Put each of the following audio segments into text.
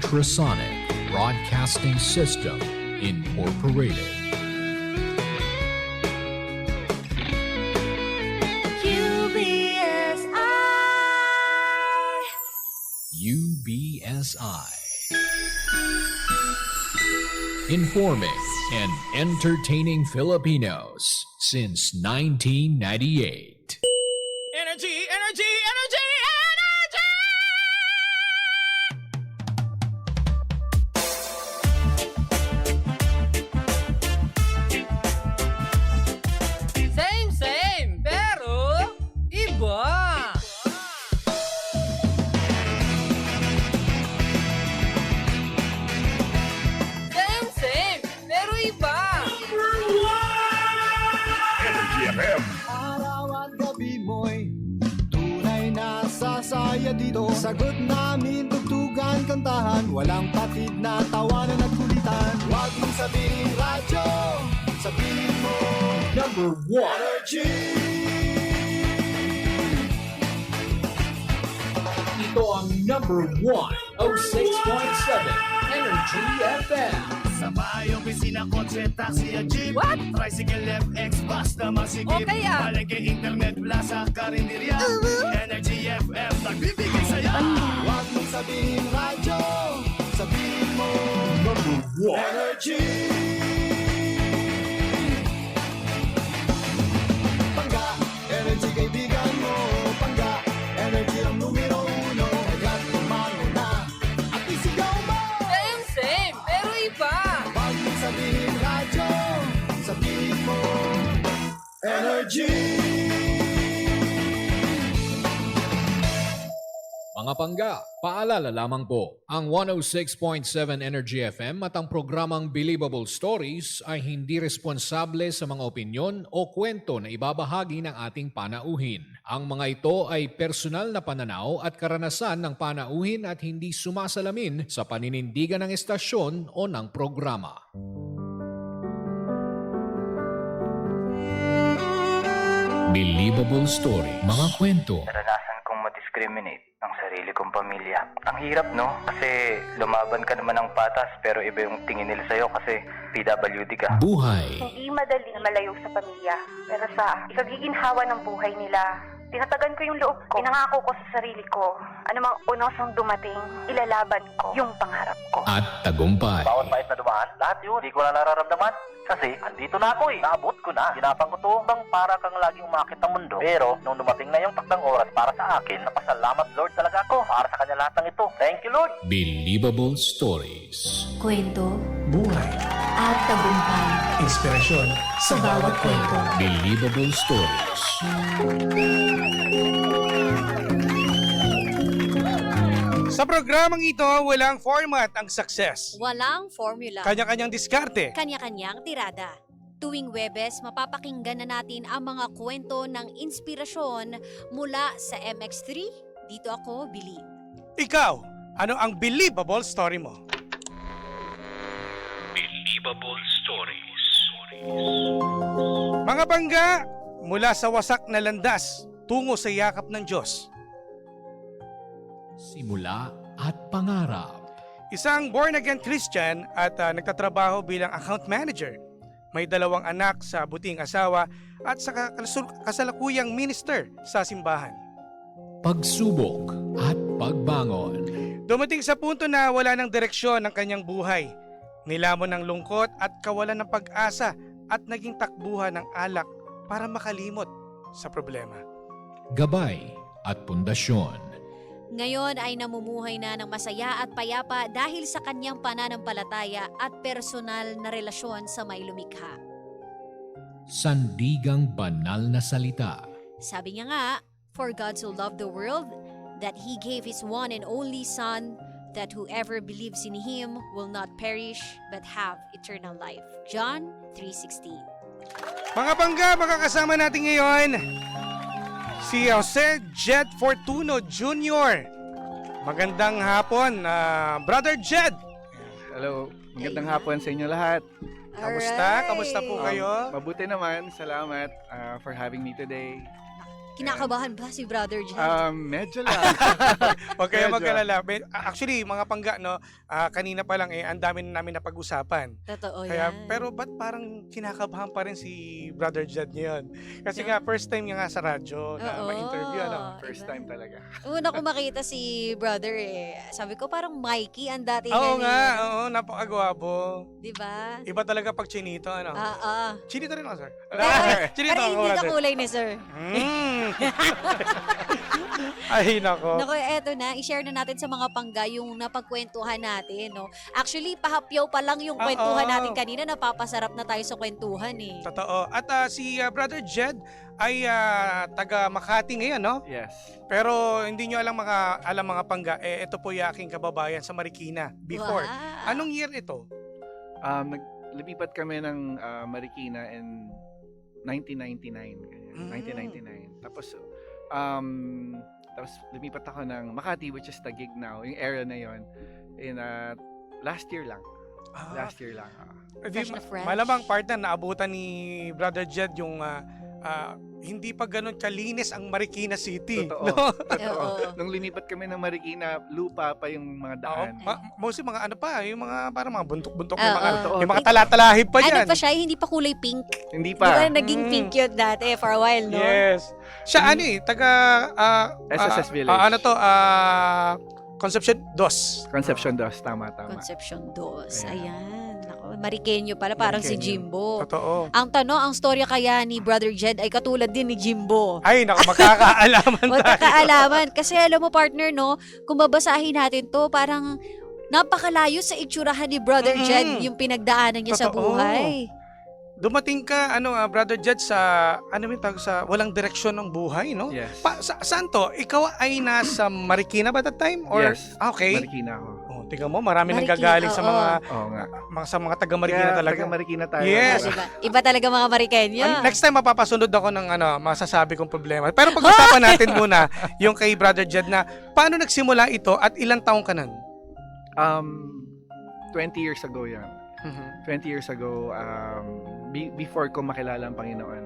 Ultrasonic Broadcasting System, Incorporated. UBSI. Informing and entertaining Filipinos since 1998. Energy, energy, energy, energy! Same, pero iba. Same, pero iba. Energy FM. Araw at gabi mo'y tunay na sasaya dito. Sagot namin, tugtugan, kantahan, walang patid na tawanan at kulitan. Huwag mong sabihin radyo, sabihin mo Number 1. Energy. Ito ang number 1, 06.7 Energy FM. Sa bahay, opisina, kotse, taxi at jeep. What? Tricycle, FX, basta masikip. Okay, ah. Palengke, internet, plaza, karinderya. Energy FM, nagbibigay saya. Huwag mong sabihin radyo, sabihin mo Number 1. Energy. Pangga, energy kaibigan mo. Pangga, energy ang numero uno. Kaya't lumango na at isigaw mo. Same, pero iba. Huwag mong sabihin radyo, sabihin mo Energy. Mga pangga, paalala lamang po, ang 106.7 Energy FM at ang programang Believable Stories ay hindi responsable sa mga opinyon o kwento na ibabahagi ng ating panauhin. Ang mga ito ay personal na pananaw at karanasan ng panauhin at hindi sumasalamin sa paninindigan ng estasyon o ng programa. Believable Story, mga kwento, Naranasan kong ma-discriminate ng sarili kong pamilya. Ang hirap, no? Kasi lumaban ka naman ng patas pero iba yung tingin nila sa'yo kasi PWD ka. buhay, Hindi madali na malayo sa pamilya. Pero sa ikagiginhawa ng buhay nila, tinatagan ko yung loob ko. Pinangako ko sa sarili ko, anumang unosang dumating, ilalaban ko yung pangarap ko. at tagumpay. Bawat pait na dumaan, lahat yun, hindi ko na nararamdaman. Kasi, andito na ako eh. Naabot ko na. Ginapang ko to bang para kang laging umakit ng mundo. Pero, nung dumating na yung takdang oras para sa akin, napasalamat Lord talaga ako para sa kanya lahat ng ito. Thank you, Lord! Believable Stories. Kwento Buhay, at tagumpay inspirasyon sa bawat kwento. Believable Stories. Sa programang ito, walang format ang success. Walang formula. Kanya-kanyang diskarte. Kanya-kanyang tirada. Tuwing Webes, mapapakinggan na natin ang mga kwento ng inspirasyon mula sa MX3. Dito ako, Believe. Ikaw, ano ang believable story mo? Believable Stories. Mga bangga, mula sa wasak na landas, tungo sa yakap ng Diyos. Simula at pangarap. Isang born-again Christian at nagtatrabaho bilang account manager. May 2 anak sa buting asawa at sa kasalukuyang minister sa simbahan. Pagsubok at pagbangon. Dumating sa punto na wala ng direksyon ng kanyang buhay. Nilamon ng lungkot at kawalan ng pag-asa at naging takbuhan ng alak para makalimot sa problema. Gabay at pundasyon. Ngayon ay namumuhay na ng masaya at payapa dahil sa kanyang pananampalataya at personal na relasyon sa may lumikha. Sandigang banal na salita. Sabi niya nga, "For God so loved the world that He gave His one and only Son, that whoever believes in Him will not perish but have eternal life." John 3:16. Mga bangga, makakasama natin ngayon si Jose Jed Fortuno Jr. Magandang hapon, Brother Jed. Hello, magandang hapon sa inyo lahat. Kamusta? Kamusta po kayo? Mabuti naman, salamat for having me today. Kinakabahan ba si Brother Jed? Medyo lang. Huwag kayo Medyo. mag-alala. Actually, mga pangga, no, kanina pa lang ang dami na namin napag-usapan. Totoo Kaya, yan. pero ba't parang kinakabahan pa rin si Brother Jed ngayon? Kasi nga, first time niya nga sa radyo na Oo. ma-interview. Ano? First time talaga. Una ko makita si Brother sabi ko parang Mikey ang datingan Oo niya. nga, oo, napakagwapo. Di ba? Iba talaga pag chinito, ano? Chinito rin ako, sir. Chinito Pero ako, hindi ka brother. kulay ni sir. Ay, nako. Naku, eto na, i-share na natin sa mga pangga yung napagkwentuhan natin, no? Actually, pahapyaw pa lang yung kwentuhan natin kanina, napapasarap na tayo sa kwentuhan eh. Totoo. At si Brother Jed ay taga Makati ngayon, no? Yes. Pero hindi nyo alam mga pangga, ito po yung aking kababayan sa Marikina before. Wow. Anong year ito? Lumipat kami ng Marikina in 1999. Ganyan. 1999. Tapos lumipat ako ng Makati, which is Taguig now. Yung area na yon in last year lang. Last year lang. Fresh na fresh. Malamang partner, naabutan ni Brother Jed yung hindi pa ganun kalinis ang Marikina City. Totoo. No? Totoo. Nung lumipat kami ng Marikina, lupa pa yung mga daan. Mostly mga ano pa, yung mga parang mga buntok-buntok, Oo. yung mga talatahib pa Ano dyan. pa siya, hindi pa kulay pink. Hindi Di ba pa. naging pink yun dati for a while, no? Yes. Siya taga SSS Village. Concepcion 2. Concepcion 2, tama. Concepcion 2. Ayan. Ayan. Ako, Marikenyo pala, parang si Marikenyo. Jimbo. Totoo. Ang storya kaya ni Brother Jed ay katulad din ni Jimbo. Ay, naku, magkakaalaman tayo. Magkakaalaman. Kasi alam mo partner, no, kung babasahin natin to, parang napakalayo sa itsurahan ni Brother Jed yung pinagdaanan niya sa Totoo. buhay. Dumating ka, Brother Jed, sa sa walang direksyon ng buhay, no? Yes. Saan to? Ikaw ay nasa Marikina ba that time? Or, Yes. Okay. Marikina ako. Tingnan mo, marami nang Marikina, gagaling sa oo. Oo nga. mga taga Marikina Kaya, talaga. taga Marikina tayo. Yes. Diba? Iba talaga mga Marikenyo. Next time mapapasunod ako ng masasabi kong problema. Pero pag-usapan natin muna yung kay Brother Jed na paano nagsimula ito at ilang taong ka nun? 20 years ago yan. 20 years ago, before ko makilala ang Panginoon,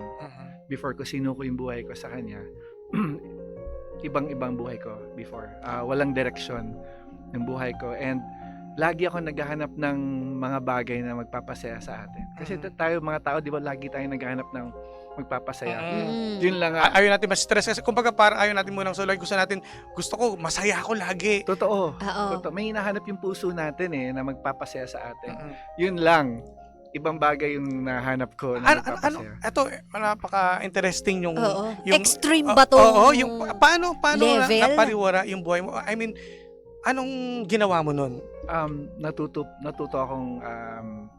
before ko sinuko yung buhay ko sa Kanya, ibang-ibang buhay ko before. Walang direksyon yung buhay ko. And lagi ako naghahanap ng mga bagay na magpapasaya sa atin. Kasi tayo mga tao, di ba, lagi tayo naghahanap ng magpapasaya. Yun lang. Ayaw natin ma-stress kasi kumbaga parang ayaw natin munang solo. Gusto ko masaya ako lagi. Totoo. Oo. Totoo. May hinahanap yung puso natin na magpapasaya sa atin. Yun lang. Ibang bagay yung nahanap ko na magpapasaya. Ito, napaka-interesting yung... Oo. yung Extreme ba to? Oo, yung paano level? napariwara yung buhay mo? I mean, anong ginawa mo nun? Natuto akong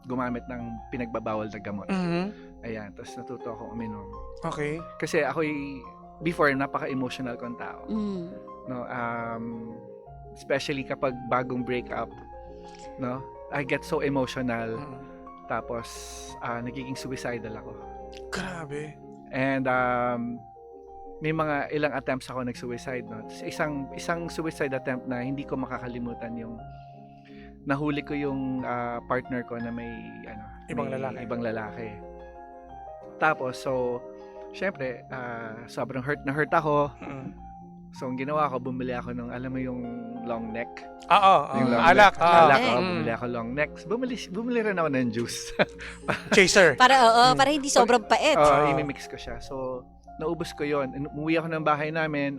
gumamit ng pinagbabawal na gamot. Ayan, tapos natuto akong uminom. Okay. Kasi ako'y before napaka-emotional kong tao. No, especially kapag bagong breakup, no? I get so emotional. Tapos nagiging suicidal ako. Grabe. And may mga ilang attempts ako nag-suicide, no. Isang suicide attempt na hindi ko makakalimutan yung nahuli ko yung partner ko na may ibang lalaki. Tapos syempre sobrang hurt ako. So ang ginawa ko, bumili ako ng alam mo yung long neck. Yung long alak. neck. Alak ako, bumili ako long neck. Bumili rin ako ng juice. Chaser. Para hindi sobrang pait. I-mix ko siya. So naubos ko yon. Umuwi ako ng bahay namin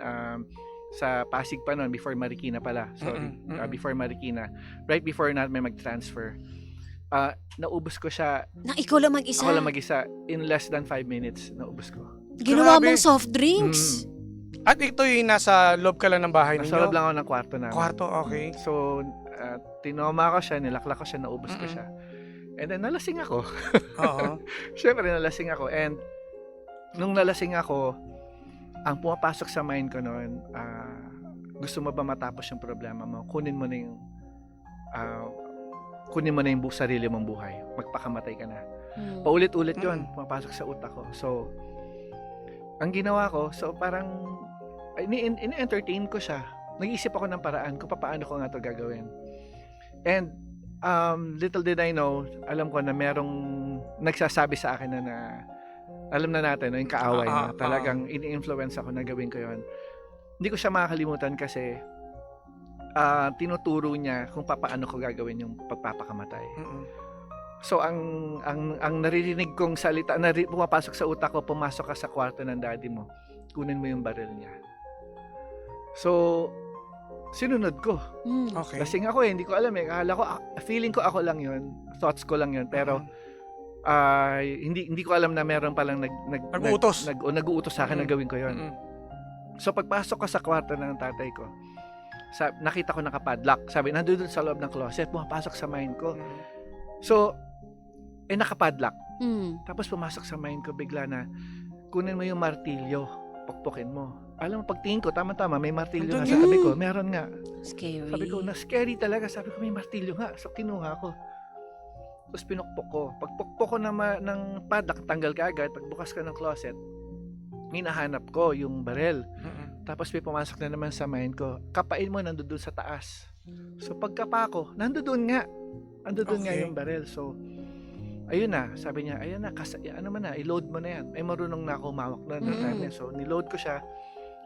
sa Pasig pa noon, before Marikina pala. Sorry. Before Marikina. Right before natin may mag-transfer. Naubos ko siya. Na ikaw lang mag-isa? Ako lang mag-isa. In less than 5 minutes, naubos ko. Ginawa mong soft drinks? At ito yung nasa loob ka lang ng bahay ninyo? Nasa loob lang ako ng kwarto namin. Kwarto, okay. So, tinoma ko siya, nilaklak ko siya, naubos ko siya. And then, nalasing ako. Oo. Siyempre, nalasing ako. And, nung nalasing ako, ang pumapasok sa mind ko noon, gusto mo ba matapos yung problema mo? Kunin mo na yung sarili mong buhay. Magpakamatay ka na. Paulit-ulit yun, pumapasok sa utak ko. So, ang ginawa ko, parang ini-entertain ko siya. Nag-iisip ako ng paraan kung paano ko nga ito gagawin. And little did I know, alam ko na merong nagsasabi sa akin na alam na natin, yung kaaway na talagang ini-influence ako na gawin ko yon. Hindi ko siya makakalimutan kasi tinuturo niya kung paano ko gagawin yung pagpapakamatay. So ang naririnig kong salita na pumapasok sa utak ko, pumasok ka sa kwarto ng daddy mo, kunin mo yung baril niya. So sinunod ko. Okay. Lasing ako hindi ko alam akala ko, feeling ko ako lang yun, thoughts ko lang yun, pero hindi ko alam na meron palang nag-uutos sa akin na gawin ko yun. So pagpasok ko sa kwarto ng tatay ko, nakita ko nakapadlock. Sabi, nandun sa loob ng closet, pumapasok sa mind ko. So, nakapadlock. Tapos pumasok sa mind ko bigla na, kunin mo yung martilyo, pukpukin mo. Alam mo, pagtingin ko, tama-tama, may martilyo nga. Sabi ko, meron nga. Scary. Sabi ko, scary talaga. Sabi ko, may martilyo nga. So, kinuha ko. Tapos pinukpok ko. Pagpukpok ko ng padlock, tanggal ka agad. Pagbukas ka ng closet, may nahanap ko yung barel. Tapos may pumasok na naman sa mind ko, kapain mo, nandoon sa taas. So pagkapa ko, nandoon nga. Nandoon nga yung barel. So, ayun na. Sabi niya, ayun na, i-load mo na yan. Ay, marunong na ako umawak na time niya. So, niload ko siya.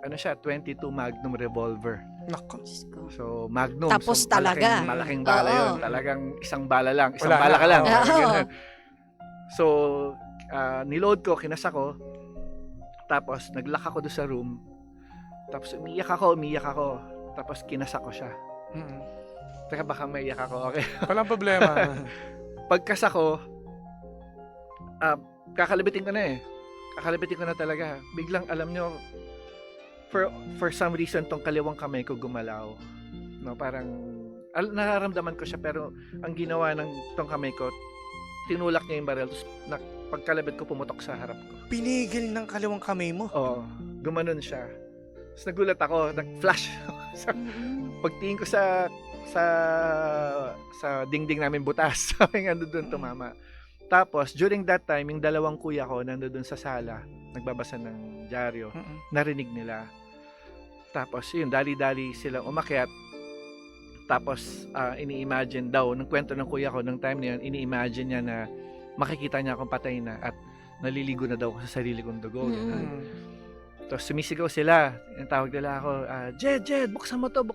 22 Magnum revolver. Nako. So, Magnum. Tapos so, talaga. Malaking bala Oo. yun. Talagang isang bala lang. Isang Wala bala ka lang. Oo. So, niload ko, kinasa ko. Tapos, nag-lock ako doon sa room. Tapos, umiyak ako. Tapos, kinasa ko siya. Teka, baka maiyak ako. Okay. Walang problema. Pagkasa ko, kakalibitin ko na Kakalibitin ko na talaga. Biglang, alam nyo, for some reason, tong kaliwang kamay ko gumalaw. No, parang, nararamdaman ko siya, pero ang ginawa ng tong kamay ko, tinulak niya yung baril, tapos pagkalabit ko, pumutok sa harap ko. Pinigil ng kaliwang kamay mo? Oo, gumanon siya. Tapos nagulat ako, nag-flash. Pagtingin ko sa dingding namin butas, sabi nga doon tumama. Tapos, during that time, yung dalawang kuya ko nandoon sa sala, nagbabasa ng dyaryo, narinig nila. Tapos, yun, dali-dali silang umakyat. Tapos, ini-imagine daw, ng kwento ng kuya ko, ng time na yun, ini-imagine niya na makikita niya akong patay na at naliligo na daw ako sa sarili kong dugo. Tapos, sumisigaw sila. Yung tawag nila ako, Jed, buksan mo to.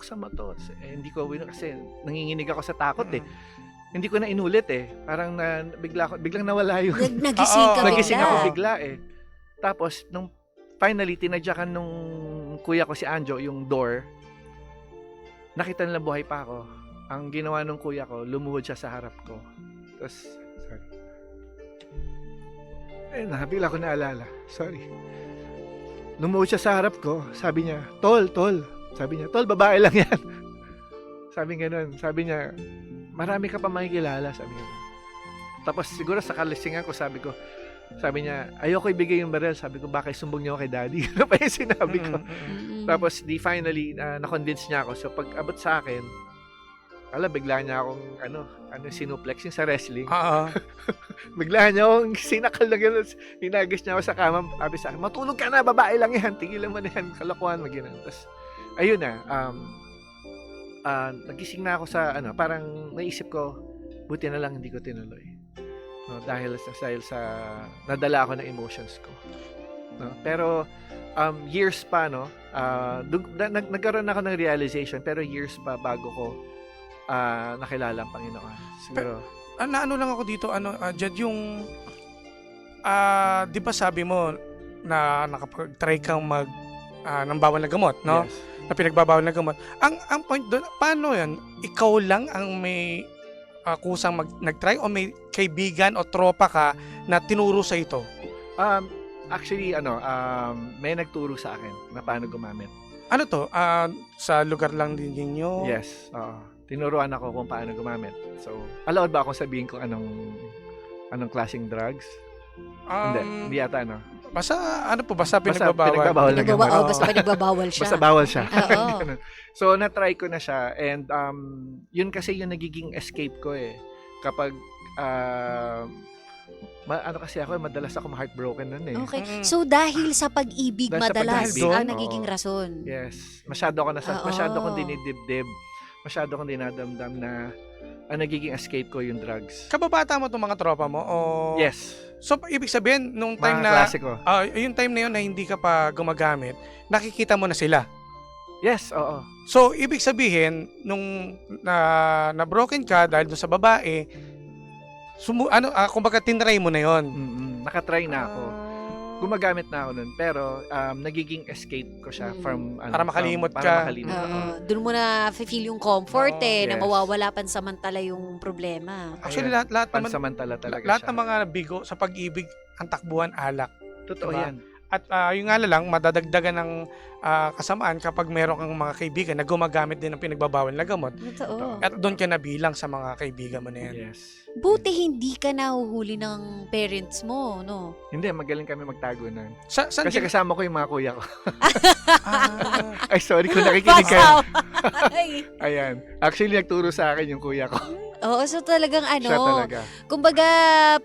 Hindi ko, kasi nanginginig ako sa takot Hindi ko na inulit Parang biglang nawala yung... Nagising ako bigla Tapos, nung finally, tinadyakan nung kuya ko si Anjo, yung door, nakita nila buhay pa ako. Ang ginawa nung kuya ko, lumuhod siya sa harap ko. Tapos, sorry. Bigla ko naalala. Sorry. Lumuhod siya sa harap ko. Sabi niya, Tol. Sabi niya, Tol, babae lang yan. Sabi ganun. Sabi niya, marami ka pa makikilala. Sabi niya. Tapos siguro sa kalisingan ko, sabi niya, ayoko ibigay yung baril. Sabi ko, baka isumbong niyo kay daddy. Ano pa yung sinabi ko? Tapos finally, na-convince niya ako. So pag abot sa akin, bigla niya akong, sinuplex yung sa wrestling. Bigla niya akong sinakal na gano'n. Hinagis niya ako sa kama. Sabi sa akin, matulog ka na, babae lang yan. Tigilan mo na yan, kalokohan, mag-inan. Tapos, ayun na, nagising na ako sa, parang naisip ko, buti na lang hindi ko tinuloy. No, dahil sa nadala ako ng emotions ko. No? Pero years pa nagkaroon ako ng realization, pero years pa bago ko nakilala ang Panginoon. Siguro. Ano lang ako dito, Jed, yung di ba sabi mo na nakapag-try kang ng bawal na gamot, no? Yes. Na pinagbabawal na gamot. Ang point doon, paano yan? Ikaw lang ang may kusang nag-try o may kaibigan o tropa ka na tinuro sa ito? Actually, may nagturo sa akin na paano gumamit. Ano to? Sa lugar lang din ninyo? Yes. Tinuruan ako kung paano gumamit. So, allowed ba akong sabihin kung anong klaseng drugs? Hindi yata, Basta pinagbabawal na gamot. Basta pinagbabawal siya. Basta bawal siya. Oo. So, na-try ko na siya. And, yun kasi yung nagiging escape ko Kapag, kasi ako, madalas ako heartbroken nun Okay. So, dahil sa pag-ibig, Dahil sa madalas pag-ibig, ang nagiging rason. Yes. Masyado akong dinidibdib. Masyado akong dinadamdam na ang nagiging escape ko yung drugs. Kababata mo itong mga tropa mo? O... Yes. So, ibig sabihin, nung time Mga na, klase ko. yung time na yun na hindi ka pa gumagamit, nakikita mo na sila. Yes, oo. So, ibig sabihin, nung na broken ka dahil doon sa babae, kumbaga tinry mo na yon. Nakatry na ako. Gumagamit na ako nun. Pero, nagiging escape ko siya from... Para makalimot ka. Para makalimot ako. Doon mo na feel yung comfort na yes. mawawala pansamantala yung problema. Actually, Ayan. lahat naman, Pansamantala talaga lahat siya. ng mga bigo sa pag-ibig, ang takbuhan alak. Totoo diba? yan. At yung nga lang, madadagdagan ng kasamaan kapag meron kang mga kaibigan na gumagamit din ng pinagbabawal na gamot. Totoo. At doon ka nabilang sa mga kaibigan mo na yan. Yes. Buti hindi ka nahuhuli ng parents mo, no? Hindi, magaling kami magtago nun. Saan Kasi ka- kasama ko yung mga kuya ko. Ah, Ay, sorry kung nakikinig kayo. Ay. Ayan. Actually, nagturo sa akin yung kuya ko. Oo, so talagang Siya talaga. kumbaga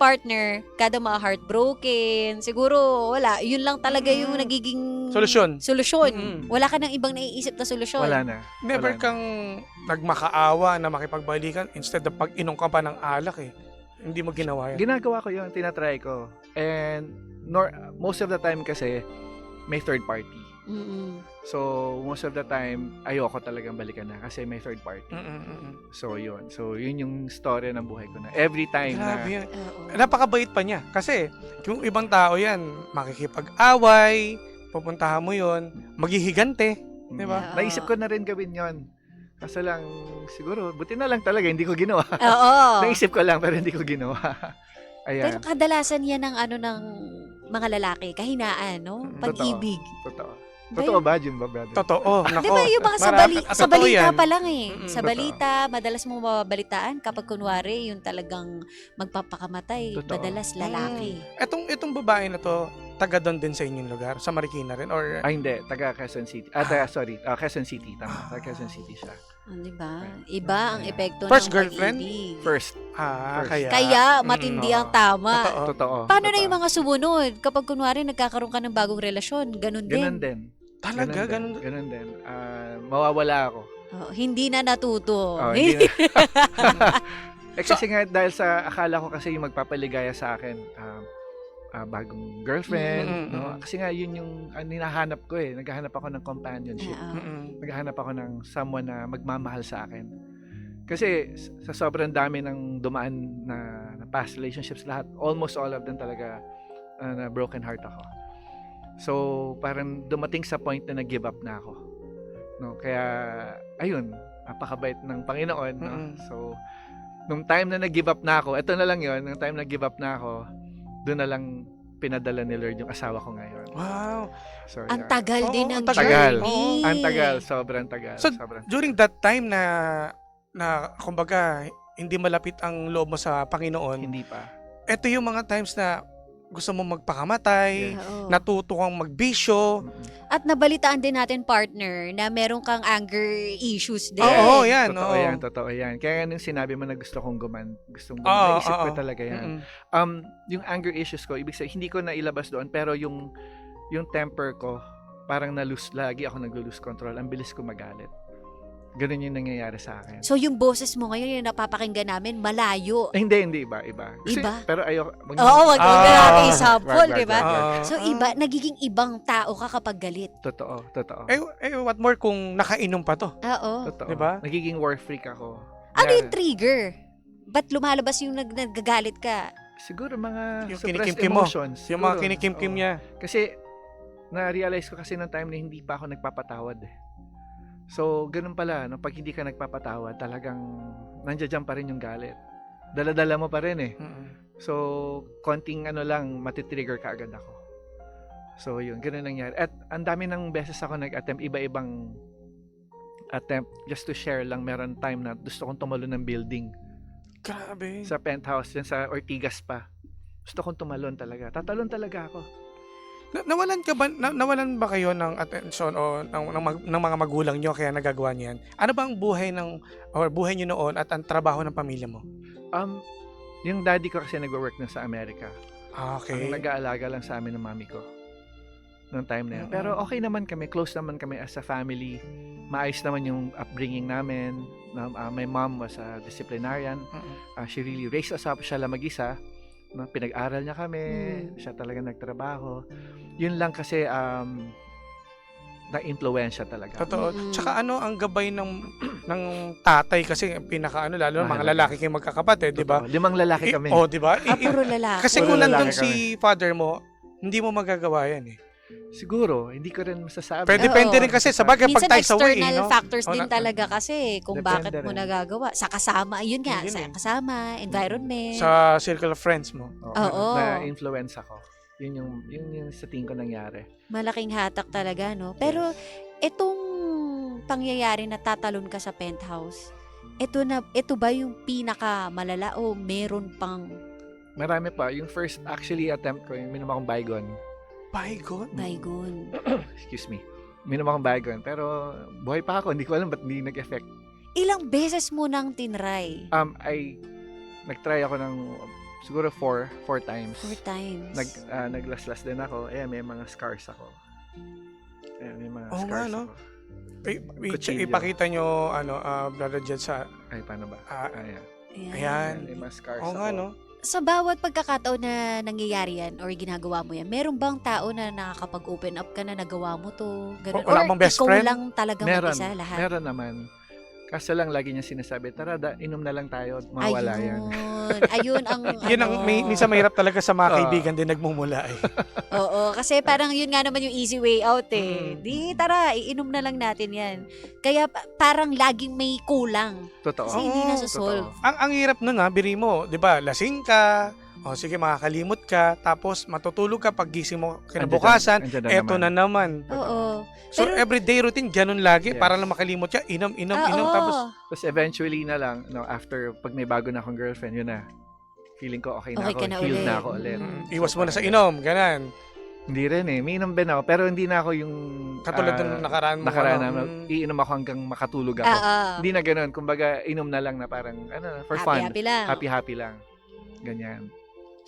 partner, kada mga heartbroken, siguro wala, yun lang talaga yung nagiging Solusyon. solusyon. Wala ka nang ibang naiisip na solusyon. Wala na. Never Wala na. kang nagmakaawa na makipagbalikan instead of pag-inom ka pa ng alak eh. Hindi mo ginawa yan. Ginagawa ko yun, tinatry ko. And most of the time kasi, may third party. Mm-mm. So, most of the time, ayoko talagang balikan na kasi may third party. Mm-mm. So, yun. So, yun yung story ng buhay ko na. Every time Grabe na... yan. Oo. Napakabait pa niya. Kasi, yung ibang tao yan, makikipag-away, pupuntahan mo yun, maghihigante. Diba? Oo. Naisip ko na rin gawin yon. Kaso lang, siguro, buti na lang talaga, hindi ko ginawa. Oo. Naisip ko lang, pero hindi ko ginawa. Pero Ayan. kadalasan yan ng ng mga lalaki, kahinaan, no? Pag-ibig. Totoo. Totoo ba, Jim ba, brother? Totoo. Di ba yung mga sa totoo balita yan. pa lang eh. Mm-mm. Sa Totoo. balita, madalas mo mababalitaan kapag kunwari yung talagang magpapakamatay, Totoo. madalas lalaki. Itong babae na to, taga doon din sa inyong lugar? Sa Marikina rin? Or Ay, hindi. Taga Quezon City. Quezon City. Tama. Taga Quezon City siya. Di ba? Iba ang epekto First ng girlfriend? pag-ibig. First. First. Kaya matindi ang tama. Totoo. Paano na Totoo. yung mga sumunod? Kapag kunwari nagkakaroon ka ng bagong relasyon, ganun Ganun din. din. Talaga? Ganun din. Mawawala ako. Hindi na natuto. Hindi na. Kasi nga dahil sa akala ko kasi yung magpapaligaya sa akin bagong girlfriend, no? Kasi nga yun yung hinahanap ko eh. Naghahanap ako ng companionship. Naghahanap ako ng someone na magmamahal sa akin. Kasi sa sobrang dami ng dumaan na past relationships lahat, almost all of them talaga na broken heart ako. So, parang dumating sa point na nag-give up na ako. No, kaya ayun, napakabait ng Panginoon, no? So, nung time na nag-give up na ako, ito na lang 'yon, nung time na nag-give up na ako, doon na lang pinadala ni Lord yung asawa ko ngayon. Wow. So, Ang tagal din ng tagal. journey. Ang tagal, sobrang tagal. So, sobrang. during that time na kumbaga, hindi malapit ang loob mo sa Panginoon, Hindi pa. ito yung mga times na gusto mo magpakamatay, Oo. natuto kang magbisyo. At nabalitaan din natin, partner, na meron kang anger issues din. Oo, yan. Totoo oo. yan, totoo yan. Kaya nung sinabi mo na gusto kong gustong Oo, naisip ko oo. talaga yan. Mm-mm. Yung anger issues ko, ibig sabihin, hindi ko nailabas doon, pero yung temper ko, parang lagi ako nag-lose control. Ang bilis ko magalit. Ganun yung nangyayari sa akin. So yung boses mo ngayon, yung napapakinggan namin, malayo. Hindi, iba. Kasi, Iba? Pero ayoko. Oo, wag mo na natin example, wag, di ba? wag. So iba, nagiging ibang tao ka kapag galit. Totoo. What more kung nakainom pa to? Oo. Totoo. Diba? Nagiging war freak ako. Ano yung trigger? Ba't lumalabas yung nagagalit ka? Siguro mga Yung suppressed kinikimkim mo. emotions. Yung mga Siguro. kinikimkim Oo. niya. Kasi, na-realize ko kasi nung time na hindi pa ako nagpapatawad eh. So, ganun pala, no? Pag hindi ka nagpapatawad, talagang nandiyan pa rin yung galit. Dala-dala mo pa rin eh. So, konting lang, matitrigger ka agad ako. So, yun, ganun nangyari. At ang dami ng beses ako nag-attempt, iba-ibang attempt, just to share lang, meron time na gusto kong tumalon ng building. Grabe. Sa penthouse, yan sa Ortigas pa. Gusto kong tumalon talaga. Tatalon talaga ako. Nawalan ba kayo ng atensyon o ng mga magulang nyo kaya nagagawa niyo yan? Ano ba ang buhay niyo noon at ang trabaho ng pamilya mo? Yung daddy ko kasi nagwo-work na sa Amerika. Okay. Ang nag-aalaga lang sa amin ng mami ko noong time na yun. Pero okay naman kami, close naman kami as a family. Maayos naman yung upbringing namin. My mom was a disciplinarian. She really raised us up. Siya lang mag-isa. No? Pinag-aral niya kami, siya talaga nagtrabaho. Yun lang kasi na-influensya talaga. Totoo. Tsaka ang gabay ng tatay kasi pinaka lalo na mga lalaki kayong magkakapatid, di ba? 5 lalaki kami. Di ba? Puro lalaki. Kasi Puro kung nandun lalaki si father mo, hindi mo magagawa yan eh. Siguro, hindi ko rin masasabi. Pero depende rin kasi sa bagay pag Minsan tayo sa way, external no? factors din talaga kasi kung Depende bakit mo rin. nagagawa. Sa kasama, yun nga, Yun sa eh. kasama, environment. Sa circle of friends mo. Oo. Na-influence ako. Yun yung sa tingin ko nangyari. Malaking hatak talaga, no? Pero itong pangyayari na tatalon ka sa penthouse, ito ba yung pinaka malala o meron pang Marami pa. Yung first actually attempt ko, yung minom akong Baygon. Baygon? baygon? Excuse me. Minom akong Baygon. Pero buhay pa ako. Hindi ko alam ba't hindi nag-effect. Ilang beses mo nang tinry? Nag-try ako ng siguro 4 times. 4 times. Naglaslas din ako. May mga scars ako. May mga Oo nga, scars no? ako. Kutsilyo. Ipakita nyo, brother Jed, sa... Ay, paano ba? Ayan. Ayan. May mga scars Oo ako. nga, no? Sa bawat pagkakataon na nangyayari yan or ginagawa mo yan, meron bang tao na nakakapag-open up ka na nagawa mo to? Ganun. Wala Or bang best ikaw friend? lang talaga mag-isa lahat? Meron naman. Kaso lang lagi niya sinasabi, tara, inom na lang tayo at mawala yan. Ayun ang Yun ang minsan mahirap talaga sa mga kaibigan din nagmumula eh. Oo, kasi parang yun nga naman yung easy way out eh. Di tara, iinom na lang natin yan. Kaya parang laging may kulang. Totoo. Kasi hindi nasa-solve. Ang hirap nun biri mo, 'di ba? Lasing ka, sige makakalimot ka, tapos matutulog ka pag gising mo kinabukasan, Andyan eto na naman. Oo. So Pero- everyday routine ganun lagi Yes. para lang makalimot ka, inom Oo. tapos Tapos eventually na lang, after pag may bago na akong girlfriend, yun na. Feeling ko okay na Okay ako, ka na healed ulit. na ako ulit. iwas mo na sa inom, ganan. Hindi rin Miinom din ako, pero hindi na ako yung Katulad ng nakaraan mo. na iinom ako hanggang makatulog ako. Oo. Hindi na ganoon. Kumbaga, inom na lang na parang, for fun. Happy lang. Happy lang. Ganyan.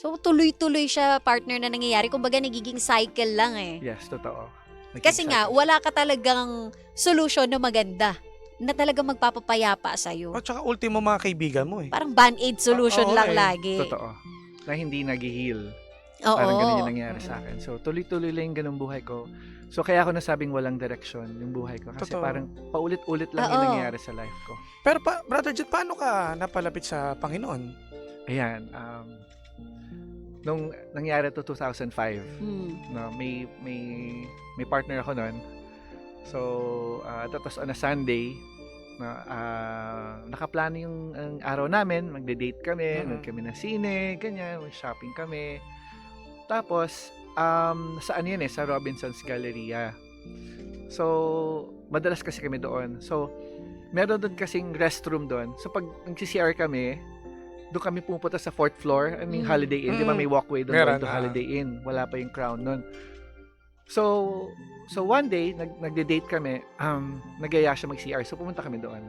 So tuloy-tuloy siya partner na nangyayari. Kumbaga nagiging cycle lang eh. Yes, totoo. Kasi nga, wala ka talagang solution na maganda na talagang magpapapayapa sa'yo. At saka ultimo mga kaibigan mo eh. Parang band-aid solution Oo, lang eh. lagi. Totoo. Na hindi nag-heal. Oo. Parang ganun yung nangyari sa akin. So, tuloy-tuloy lang yung ganung buhay ko. So, kaya ako nasabing walang direksyon yung buhay ko. Kasi Totoo. parang paulit-ulit lang yung nangyayari sa life ko. Pero brother Jed, paano ka napalapit sa Panginoon? Ayan. Nung nangyari to 2005, no, may partner ako noon. So, tapos on a Sunday, nakaplano yung ang araw namin, magde-date kami, nag kami na sine, ganyan, shopping kami. Tapos, saan yun sa Robinson's Galleria. So, madalas kasi kami doon. So, meron doon kasing restroom doon. So, pag nag-CR kami, doon kami pupunta sa 4th floor, Holiday Inn. Di ba may walkway doon Meron, to Holiday Inn. Wala pa yung Crown noon. So one day, nagde-date kami, nagaya siya mag-CR. So, pumunta kami doon.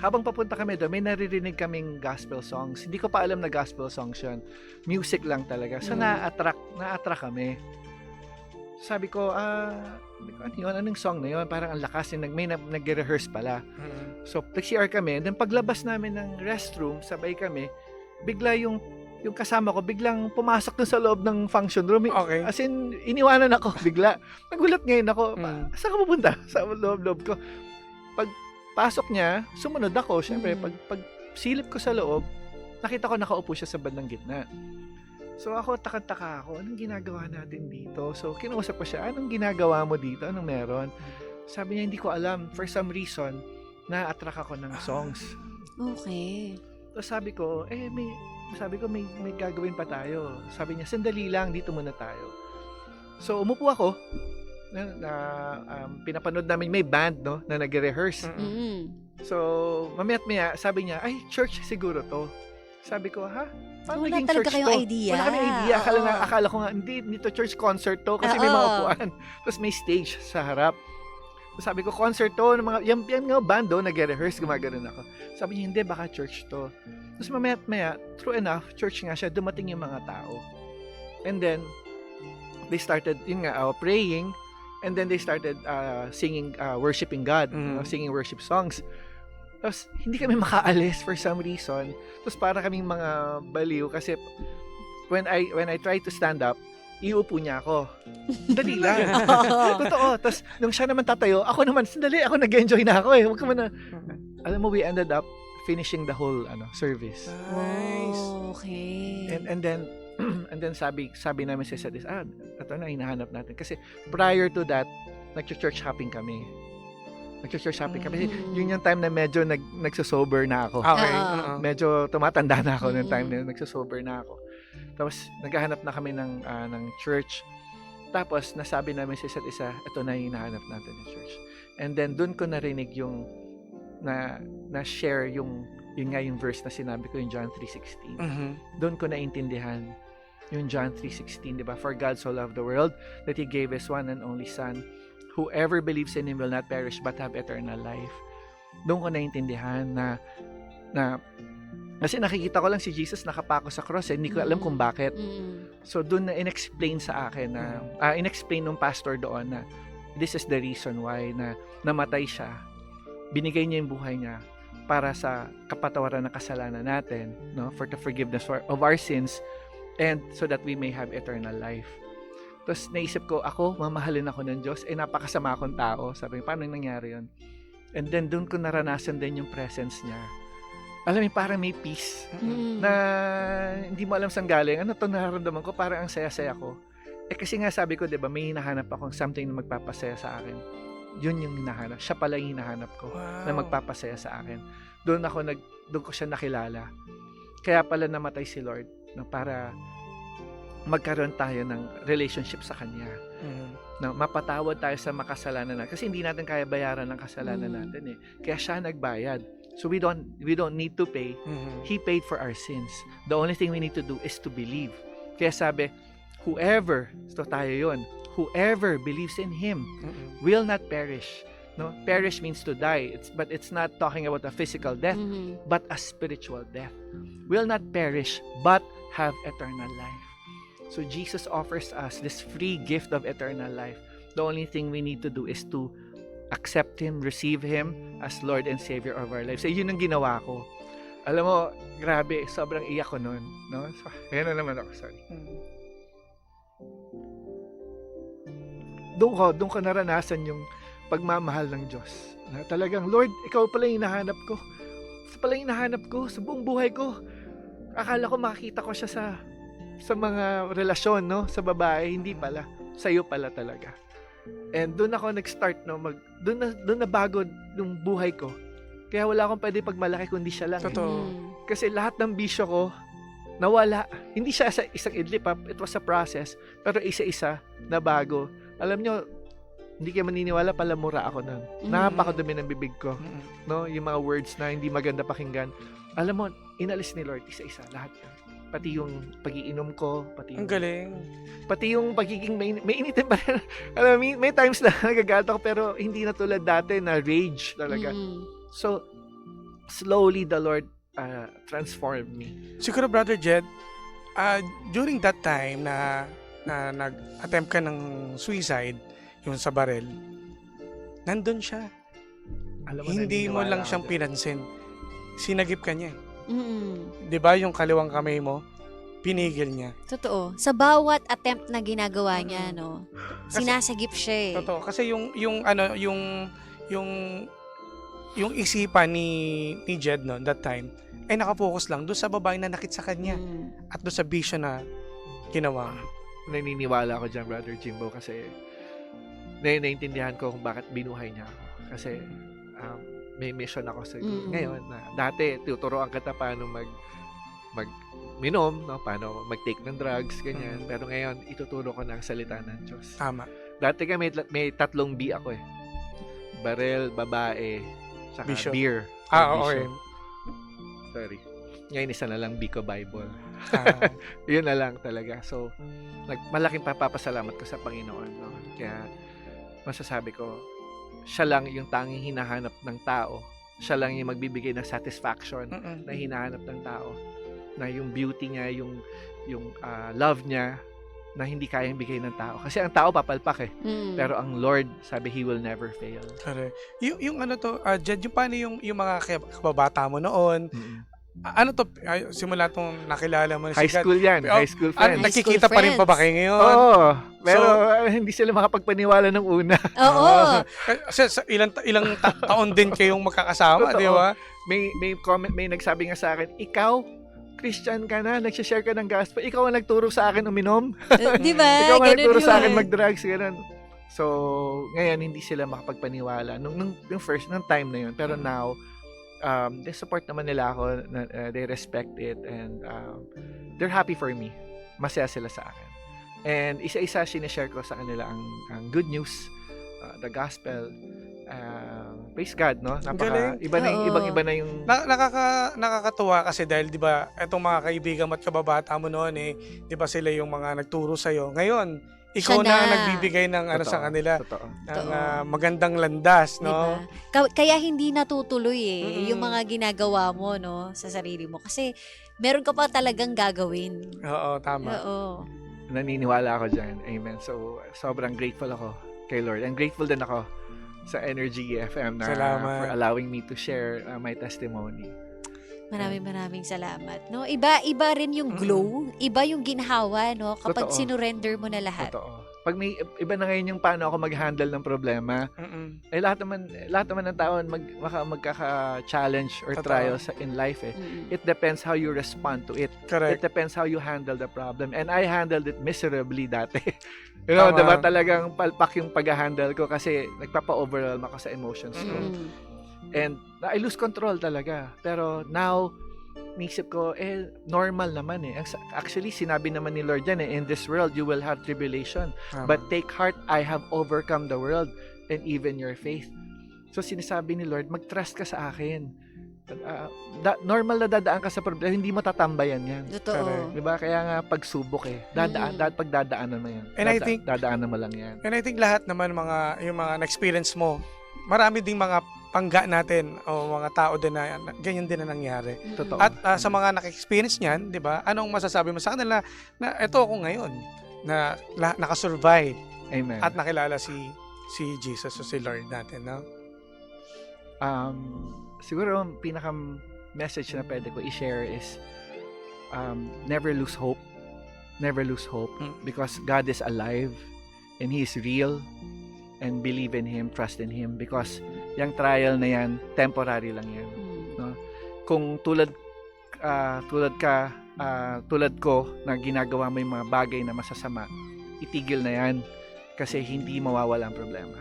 Habang papunta kami doon, may naririnig kaming gospel songs. Hindi ko pa alam na gospel songs yun. Music lang talaga. So, na-attract kami. Sabi ko, ano yun? Anong song na yun? Parang ang lakas. May nag-rehearse pala. So, nag-CR kami. Then, paglabas namin ng restroom, sabay kami, bigla yung kasama ko, biglang pumasok dun sa loob ng function room. Okay. As in, iniwanan ako bigla. Nagulat ngayon ako. Saan ka pupunta? Sa loob ko. Pagpasok niya, sumunod ako. Siyempre, pag silip ko sa loob, nakita ko nakaupo siya sa bandang gitna. So ako, taka-taka ako, anong ginagawa natin dito? So kinausap ko siya, anong ginagawa mo dito? Anong meron? Sabi niya, hindi ko alam. For some reason, na-attract ako ng songs. Okay. So sabi ko, may gagawin pa tayo. Sabi niya, sandali lang, dito muna tayo. So umupo ako, pinapanood namin may band, no, na nag-rehearse. So mamaya't maya, sabi niya, ay, church siguro to. Sabi ko, ha? Paano Wala naging talaga church kayong to? idea. Wala kami idea. Oo. Akala ko nga, hindi to church concert to kasi may Oo. mga upuan. Tapos may stage sa harap. So, sabi ko, concert to, ng mga, yan nga bando, nag-rehearse, gumagano'n ako. Sabi niya, hindi, baka church to. Tapos maya, true enough, church nga siya, dumating yung mga tao. And then, they started, praying, and then they started singing, worshiping God, singing worship songs. Tapos, hindi kami makaalis for some reason. Tapos, para kaming mga baliw kasi when I try to stand up, iupo niya ako. Dali lang. Totoo. Tapos, nung siya naman tatayo, ako naman, sandali, ako nag-enjoy na ako eh. Huwag ka muna. Alam mo, we ended up finishing the whole service. Nice. Oh, okay. And then sabi namin sa isa't isa, ito na, hinahanap natin. Kasi prior to that, nag-church shopping kami. Kasi yun yung time na medyo nagsosober na ako. Okay. Medyo tumatanda na ako ng time na nagsosober na ako. Tapos naghahanap na kami ng church. Tapos nasabi namin sa isa't isa, ito na yung hinahanap natin ng church. And then doon ko narinig yung na-share yung verse na sinabi ko, yung John 3:16. Doon ko naintindihan yung John 3:16, di ba? For God so loved the world that He gave His one and only Son. Whoever believes in Him will not perish but have eternal life. Doon ko naintindihan na kasi nakikita ko lang si Jesus nakapako sa cross, hindi ko alam kung bakit. So doon na inexplain sa akin na inexplain ng pastor doon na this is the reason why na namatay siya. Binigay niya yung buhay niya para sa kapatawaran ng kasalanan natin, no, for the forgiveness of our sins, and so that we may have eternal life. Tapos naisip ko, ako, mamahalin ako ng Diyos, napakasama akong tao. Sabi ko, paano nangyari yun? And then doon ko naranasan din yung presence niya. Alam mo, parang may peace na hindi mo alam saan galing. Ano to nararamdaman ko? Parang ang saya-saya ko. Kasi nga sabi ko, di ba, may hinahanap akong something na magpapasaya sa akin. Yun yung hinahanap. Siya pala yung hinahanap ko na magpapasaya sa akin. Doon ko siya nakilala. Kaya pala namatay si Lord para magkaroon tayo ng relationship sa Kanya. Na mapatawad tayo sa makasalanan natin. Kasi hindi natin kaya bayaran ng kasalanan natin eh. Kaya siya nagbayad. So we don't need to pay. He paid for our sins. The only thing we need to do is to believe. Kaya sabi, whoever believes in Him will not perish. No, perish means to die. But it's not talking about a physical death, but a spiritual death. Will not perish, but have eternal life. So Jesus offers us this free gift of eternal life. The only thing we need to do is to accept Him, receive Him as Lord and Savior of our lives. So, yun ang ginawa ko. Alam mo, grabe, sobrang iyak ko noon. No? So, ayan na naman ako, sorry. Doon ko naranasan yung pagmamahal ng Diyos. Na talagang, Lord, Ikaw pala yung hinahanap ko. Ito pala yung hinahanap ko sa buong buhay ko. Akala ko makikita ko siya sa mga relasyon, no? Sa babae, hindi pala. Sa'yo pala talaga. And doon ako nag-start, no? Doon na bago yung buhay ko. Kaya wala akong pwede pagmalaki kundi siya lang. Totoo. Kasi lahat ng bisyo ko, nawala. Hindi siya sa isang idlip, it was a process. Pero isa-isa na bago. Alam nyo, hindi kayo maniniwala, palamura ako nun. Napakadumi ng bibig ko. No? Yung mga words na hindi maganda pakinggan. Alam mo, inalis ni Lord isa-isa, lahat yan. Pati yung pag-iinom ko, Ang galing. Pati yung pagiging may initin pa rin. Alam mo, may times na nagagalit ako pero hindi na tulad dati na rage talaga. So, slowly the Lord transformed me. Siguro, Brother Jed, during that time na nag-attempt ka ng suicide, yung sa barel, nandun siya. Alam mo, Hindi mo lang siyang dyan. pinansin. Sinagip ka niya. 'Di ba yung kaliwang kamay mo, pinigil niya. Totoo. Sa bawat attempt na ginagawa niya, no, sinasagip siya eh. Totoo. Kasi yung isipan ni Jed no, that time, ay nakapokus lang doon sa babae na nakit sa kanya at doon sa bisyo na ginawa. Naniniwala ako dyan, Brother Jimbo, kasi naiintindihan ko kung bakit binuhay niya ako. Kasi may mission ako sa ngayon na dati tuturuan kita paano mag-minom, no? Paano mag-take ng drugs, ganyan. Pero ngayon, ituturo ko ng salita ng Diyos. Tama. Dati ka may 3 B ako eh. Barel, babae, saka Bishop. beer. Okay. Sorry. Ngayon isa na lang B ko Bible. Yun na lang talaga. So, malaking papapasalamat ko sa Panginoon. No? Kaya, masasabi ko, siya lang yung tanging hinahanap ng tao. Siya lang yung magbibigay ng satisfaction na hinahanap ng tao. Na yung beauty niya, yung love niya, na hindi kayang bigay ng tao. Kasi ang tao papalpak eh. Pero ang Lord, sabi, He will never fail. Correct. Yung ano to, Jed, yung paano yung mga kababata mo noon, Ano to? Simula tong nakilala mo na si High God. school yan. Oh, High school Ano, friends. nakikita pa rin pa ba kayo ngayon? Oo. Pero hindi sila makapagpaniwala nung una. Oo. Kasi ilang taon din kayong magkakasama, Totoo. di ba? May comment, may nagsabi nga sa akin, ikaw, Christian ka na, nagsishare ka ng gospel, ikaw ang nagturo sa akin uminom. Di ba? Ikaw ang Ganun nagturo sa akin yun. mag-drugs, gano'n. So, ngayon, hindi sila makapagpaniwala. Nung time na yun. Pero now, they support naman nila ako, they respect it, and they're happy for me. Masaya sila sa akin. And isa-isa sinishare ko sa kanila ang good news, the gospel. Praise God, no? Galing. Iba na yung, Oo. ibang-iba na yung... Nakakatuwa kasi dahil 'di ba, etong mga kaibigan mo at kababata mo noon 'di ba sila yung mga nagturo sa iyo. Ngayon, ikaw Siya na ang na. nagbibigay ng ano sa Totoo, kanila, Totoo. ng magandang landas, no? Diba? Kaya hindi natutuloy Mm-mm. yung mga ginagawa mo, no, sa sarili mo. Kasi meron ka pa talagang gagawin. Oo, tama. Oo. Naniniwala ako dyan. Amen. So, sobrang grateful ako kay Lord. And grateful din ako sa Energy FM na Salamat. for allowing me to share my testimony. Maraming salamat. No, iba rin yung glow, iba yung ginhawa, no, kapag Totoo. sinurrender mo na lahat. Totoo. Pag may iba na ngayon yung paano ako mag-handle ng problema, lahat naman ng tao magkaka-challenge or Totoo. trials in life eh. It depends how you respond to it. It Correct. depends how you handle the problem. And I handled it miserably dati. You know, Tama. diba talagang palpak yung pag-handle ko kasi nagpapa-overwhelm ako sa emotions ko. And I lose control talaga. Pero now, nisip ko, normal naman eh. Actually, sinabi naman ni Lord yan in this world, you will have tribulation. Tama. But take heart, I have overcome the world and even your faith. So, sinasabi ni Lord, mag-trust ka sa akin. Normal na dadaan ka sa problema, hindi mo tatambayan yan. Totoo. Diba? Kaya nga, pagsubok eh. Pagdadaanan mo yan. And I think- dadaanan mo lang yan. And I think lahat naman yung mga na-experience mo, marami ding mga pangga natin o mga tao din na ganyan din na nangyari. Totoo. At sa mga naka-experience niyan, 'di ba? Anong masasabi mo sa kanila na eto ako ngayon na nakasurvive Amen. at nakilala si Jesus o si Lord natin, no? Siguro ang pinaka message na pwede ko i-share is never lose hope. Never lose hope because God is alive and He is real, and believe in Him, trust in Him, because yung trial na yan, temporary lang yan. No? Kung tulad ko na ginagawa mo yung mga bagay na masasama, itigil na yan kasi hindi mawawala ang problema.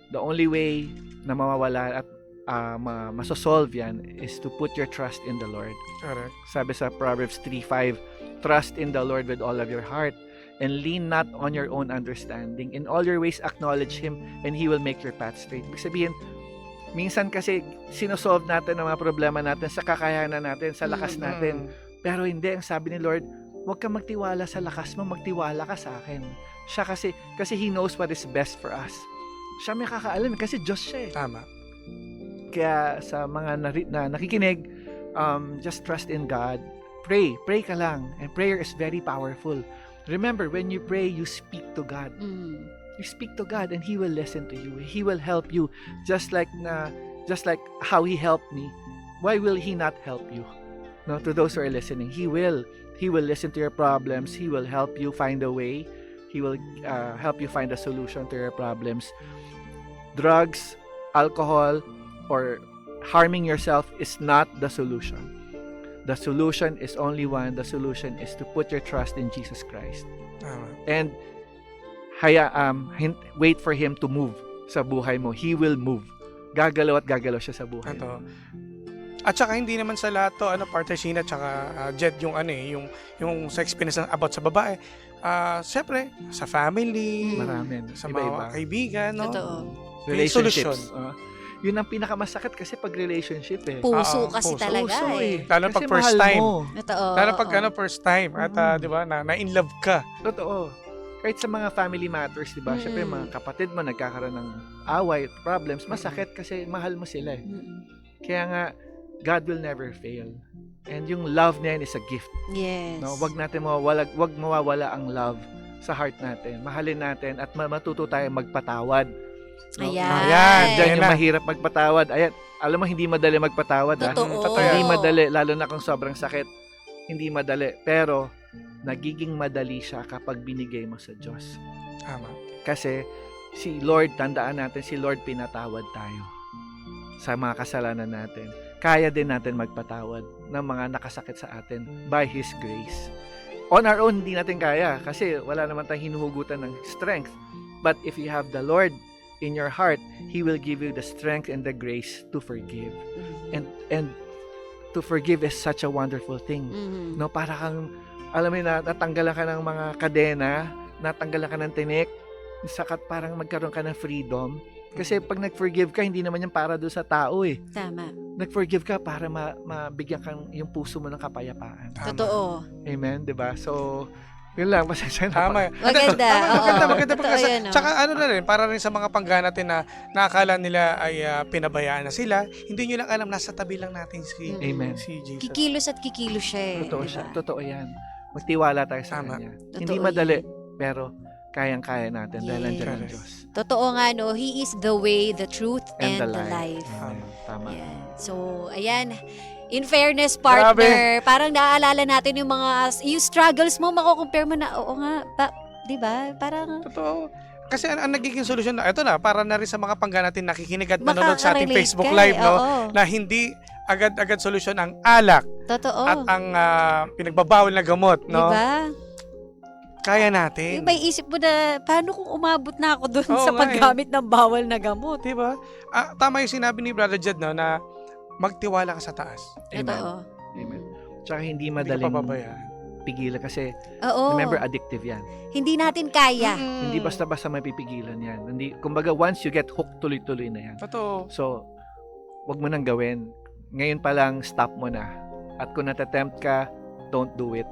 The only way na mawawala at masosolve yan is to put your trust in the Lord. Correct. Sabi sa Proverbs 3:5, trust in the Lord with all of your heart and lean not on your own understanding. In all your ways acknowledge Him and He will make your path straight. Ibig sabihin, minsan kasi sinosolve natin ang mga problema natin sa kakayanan natin, sa lakas natin. Pero hindi, ang sabi ni Lord, huwag kang magtiwala sa lakas mo, magtiwala ka sa akin. Siya kasi He knows what is best for us. Siya may kakaalam kasi Diyos siya eh. Tama. Kaya sa mga na nakikinig, just trust in God. Pray ka lang. And prayer is very powerful. Remember, when you pray, you speak to God. You speak to God and He will listen to you. He will help you just like how He helped me. Why will He not help you? No, to those who are listening, He will listen to your problems. He will help you find a way. He will help you find a solution to your problems. Drugs, alcohol, or harming yourself is not the solution. The solution is only one. The solution is to put your trust in Jesus Christ. And wait for Him to move sa buhay mo. He will move. Gagalaw at gagalaw siya sa buhay mo. At saka hindi naman sa lahat to, partner Sheena at saka Jed, yung sa experience about sa babae. Siyempre, sa family, Maraming. sa Iba-iba. mga kaibigan, no? Totoo. Relationships. Yun ang pinakamasakit kasi pag relationship eh. Puso kasi puso. talaga eh. Lalo pag Kasi first mahal time. mo. Totoo. Lalo pag first time. At di ba, na-in love ka. Totoo. Kahit sa mga family matters, di ba? Siyempre, mga kapatid mo nagkakaroon ng away at problems. Masakit kasi mahal mo sila eh. Kaya nga, God will never fail. And yung love niya is a gift. Yes. No, wag mawawala ang love sa heart natin. Mahalin natin at matuto tayong magpatawad. No? Ayan. Ayan, Diyan Ayan yung na. mahirap magpatawad. Ayan, Alam mo, hindi madali magpatawad. Totoo. Hindi madali, lalo na kung sobrang sakit. Hindi madali. Pero, nagiging madali siya kapag binigay mo sa Diyos. Tama. Kasi, si Lord, tandaan natin, si Lord pinatawad tayo sa mga kasalanan natin. Kaya din natin magpatawad ng mga nakasakit sa atin by His grace. On our own, hindi natin kaya kasi wala naman tayong hinuhugutan ng strength. But if you have the Lord in your heart, He will give you the strength and the grace to forgive. And to forgive is such a wonderful thing. No, para kang, alam mo na, natanggalan ka ng mga kadena, natanggalan ka ng tinik, sakat parang magkaroon ka ng freedom. Kasi pag nag-forgive ka, hindi naman yan para doon sa tao eh. Tama. Nag-forgive ka para mabigyan kang yung puso mo ng kapayapaan. Totoo. Amen, 'di ba? So, yun lang, pasensya na. Tama. Maganda. Maganda Totoo pagkasa. yan, no? Tsaka ano na rin, para rin sa mga panggana natin na nakakala nila ay pinabayaan na sila, hindi nyo lang alam, nasa tabi lang natin si, Amen. si Jesus. Kikilos at kikilos siya eh. Totoo diba? siya. Totoo yan. Magtiwala tayo sa Tama. Kanya. Totoo Hindi madali, pero kayang-kaya natin dahil Yes. nandiyan ang Diyos. Totoo nga, no? He is the way, the truth, and, the life. Amen. Tama. Ayan. So, ayan. In fairness, partner, parang naaalala natin yung yung struggles mo, mako-compare mo na, oo nga, di ba? Parang, Totoo. Kasi ang nagiging solusyon na, ito na, para na rin sa mga panggana natin nakikinig at nanonood sa ating makakarelate Facebook ka Live, eh, no? oo. Na hindi agad-agad solusyon ang alak Totoo. at ang pinagbabawal na gamot, no? Diba? Kaya natin. Yung may isip mo na, paano kung umabot na ako dun Oo sa nga paggamit ng bawal na gamot? Diba? Tama yung sinabi ni Brother Jed, no, na magtiwala ka sa taas. Totoo. Amen. Tsaka hindi Hindi ka madaling papabayaan. pigilan kasi Oo. remember, addictive yan. Hindi natin kaya. Hindi basta-basta mapipigilan yan. Hindi, kumbaga, once you get hooked, tuloy-tuloy na yan. Totoo. So, wag mo nang gawin. Ngayon pa lang, stop mo na. At kung natatempt ka, don't do it.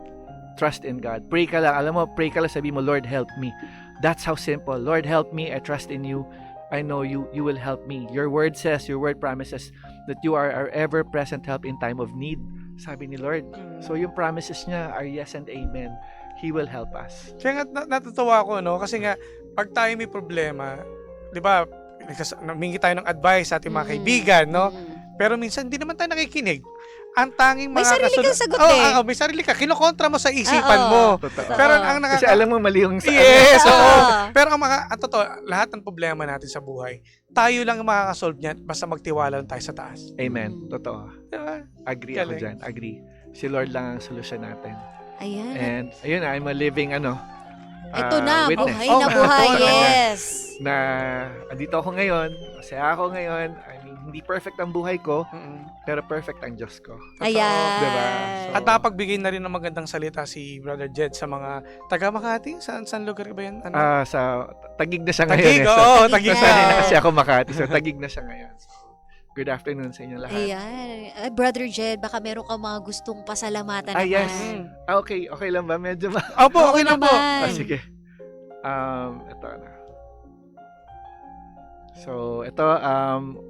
Trust in God. Pray ka lang. Alam mo, pray ka lang, sabi mo, Lord, help me. That's how simple. Lord, help me. I trust in you. I know you will help me. Your word says, your word promises that you are our ever-present help in time of need. Sabi ni Lord. So, yung promises niya are yes and amen. He will help us. Kaya nga natutuwa ako, no? Kasi nga, pag tayo may problema, di ba, namingi tayo ng advice sa ating mga kaibigan, no? Pero minsan, hindi naman tayo nakikinig. Ang tanging mga May sarili kang sagot may sarili ka. Kinokontra mo sa isipan mo. Totoo. Pero ang Kasi alam mo, mali yung Yes, oo. Oo. Pero ang totoo, lahat ng problema natin sa buhay, tayo lang ang makakasolve niyan basta magtiwala lang tayo sa taas. Amen. Totoo. Diba? Agree ako Galing. dyan. Agree. Si Lord lang ang solusyon natin. Ayan. And, ayun, I'm a living, Ito na, witness. buhay na buhay. Oh, Yes. Na, andito ako ngayon, masaya ako ngayon. I mean, hindi perfect ang buhay ko, pero perfect ang Diyos ko. Ayan. Diba? At nakapagbigay na rin ng magandang salita si Brother Jed sa mga taga Makati. Saan lugar ba yan? Ano? Sa Taguig na siya Taguig, ngayon. oo, So, Taguig sanay na na. kasi ako Makati, so Taguig na siya ngayon. So, good afternoon sa inyo lahat. Ayan. Brother Jed, baka meron ka mga gustong pasalamatan naman. Yes. Okay lang ba? Medyo Opo, okay lang po. naman. sige. Ito na. So, ito,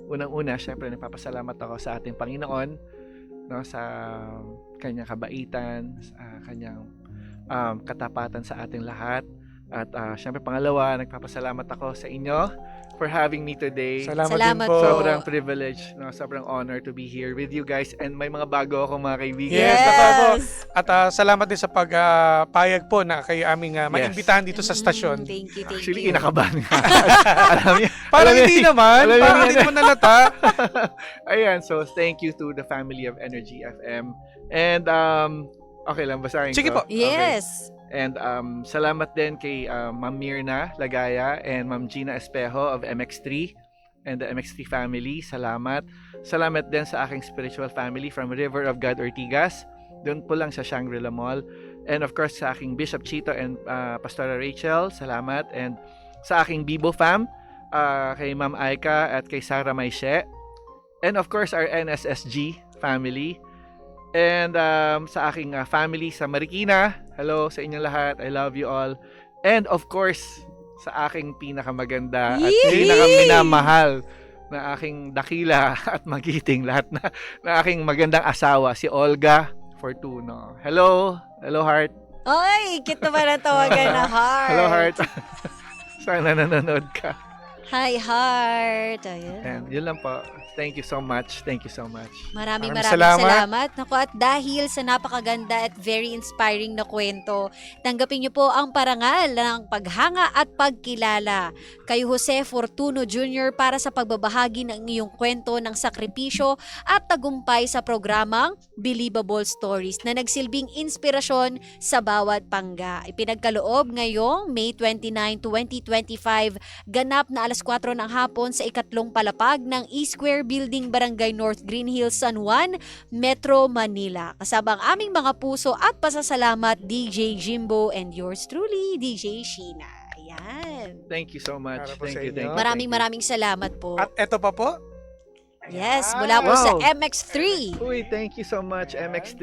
unang-una, syempre, nagpapasalamat ako sa ating Panginoon, no, sa kanyang kabaitan, sa kanyang katapatan sa ating lahat. At syempre, pangalawa, nagpapasalamat ako sa inyo for having me today. Salamat Salamat din po. po. Sobrang privilege, no, sobrang honor to be here with you guys. And may mga bago akong mga kaibigan. Yes, totoo po. At salamat din sa pagpayag po na kayo aming maimbitahan dito sa stasyon. Thank you, thank Actually, you. kinakabahan nga. Alam niyo. Parang alam niyo- hindi naman. alam niyo Parang yan. hindi mo nalata. Ayan, so thank you to the family of Energy FM. And okay lang, basahin Sige ko. po. Yes. And salamat din kay Ma'am Mirna Lagaya and Ma'am Gina Espejo of MX3 and the MX3 family. Salamat. Salamat din sa aking spiritual family from River of God Ortigas. Doon po lang sa Shangri-La Mall. And of course sa aking Bishop Chito and Pastora Rachel. Salamat. And sa aking Bibo fam, kay Ma'am Aika at kay Sarah Maishe. And of course our NSSG family. And sa aking family sa Marikina, hello sa inyong lahat. I love you all. And of course, sa aking pinakamaganda at Yee! pinakaminamahal na aking dakila at magiting lahat na aking magandang asawa, si Olga Fortuno. Hello! Hello, Heart. Ay, cute naman ang tawagan na heart. Hello, Heart. Sana nanonood ka. Hi, heart. Ayan. And yun lang po. Thank you so much. Thank you so much. Maraming Maraming salamat. Naku, at dahil sa napakaganda at very inspiring na kwento, tanggapin niyo po ang parangal ng paghanga at pagkilala kay Jose Fortuno Jr. para sa pagbabahagi ng iyong kwento ng sakripisyo at tagumpay sa programang Believable Stories na nagsilbing inspirasyon sa bawat pangga. Ipinagkaloob ngayong May 29, 2025, ganap na alas 4 ng hapon sa ikatlong palapag ng E-Square Building, Barangay North Green Hills, San Juan, Metro Manila. Kasama ang aming mga puso at pasasalamat, DJ Jimbo and yours truly, DJ Sheena. Ayan. Thank you so much. Para po sa Thank you. inyo. Thank you. Maraming salamat po. At eto pa po. Yes, mula po sa Wow. MX3. Uy, thank you so much, MX3.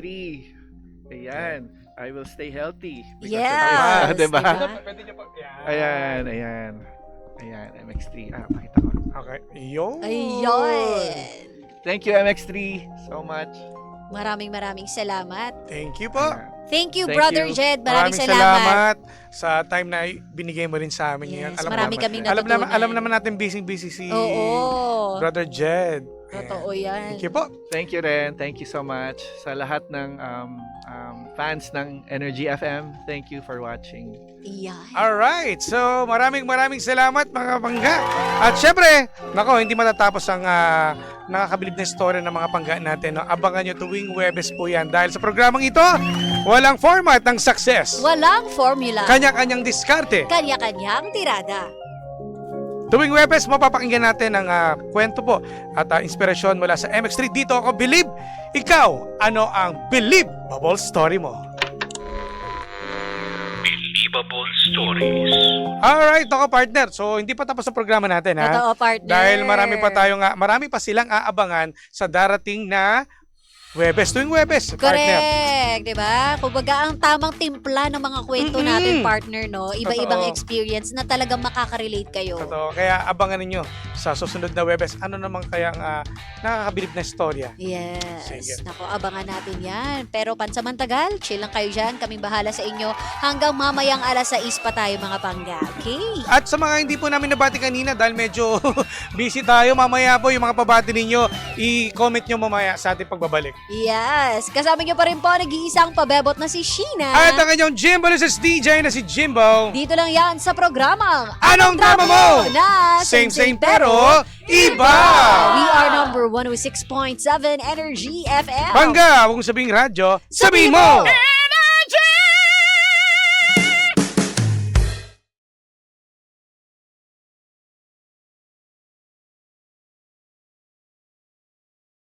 Ayan. I will stay healthy. because of Yes. this. Diba? Pwede niyo po. Ayan. Ayan, MX3. Pakita ko. Okay. Yo. Ayun. Thank you, MX3, so much. Maraming salamat. Thank you po. Ayan. Thank you, Thank Brother you. Jed. Maraming salamat. sa time na binigay mo rin sa amin Yes, ngayon. marami kaming alam natutunan. alam naman natin busy si Oo. Brother Jed. Totoo yan. Thank you po. Thank you rin. Thank you so much sa lahat ng fans ng Energy FM. Thank you for watching. Yan. Alright, so maraming salamat mga pangga. At syempre, nako, hindi matatapos ang nakakabilib na story ng mga pangga natin. No? Abangan nyo tuwing Webes po yan. Dahil sa programang ito, walang format ng success. Walang formula. Kanya-kanyang diskarte. Kanya-kanyang tirada. Tuwing Webes, mapapakinggan natin ang kwento po at inspirasyon mula sa MX3. Dito ako, Believe. Ikaw, ano ang believable story mo? Believable Stories. Alright, ako partner. So, hindi pa tapos ang programa natin, ha? Totoo, partner. Dahil marami pa silang aabangan sa darating na Webes. Tuwing Webes, partner. Correct, di ba? Kumbaga, ang tamang timpla ng mga kwento natin, partner, no? Iba-ibang Totoo. experience na talagang makaka-relate kayo. Totoo. Kaya abangan ninyo sa susunod na Webes. Ano naman kaya ang nakakabilib na istorya? Yes. Sige. Naku, abangan natin yan. Pero pansamantagal, chill lang kayo dyan. Kaming bahala sa inyo. Hanggang mamayang alas 6 pa tayo, mga pangga. Okay? At sa mga hindi po namin nabati kanina dahil medyo busy tayo, mamaya po yung mga pabati ninyo, i-comment nyo mamaya sa ating pagbabalik. Yes. Kasama nyo pa rin po, nag-iisang pabebot na si Sheena. At ang inyong Jimbo Luces DJ na si Jimbo. Dito lang yan sa programang Anong drama mo? Na Same pero iba! We are number 106.7 Energy FM. Bangga, huwag mong sabihing radyo, sabihin mo!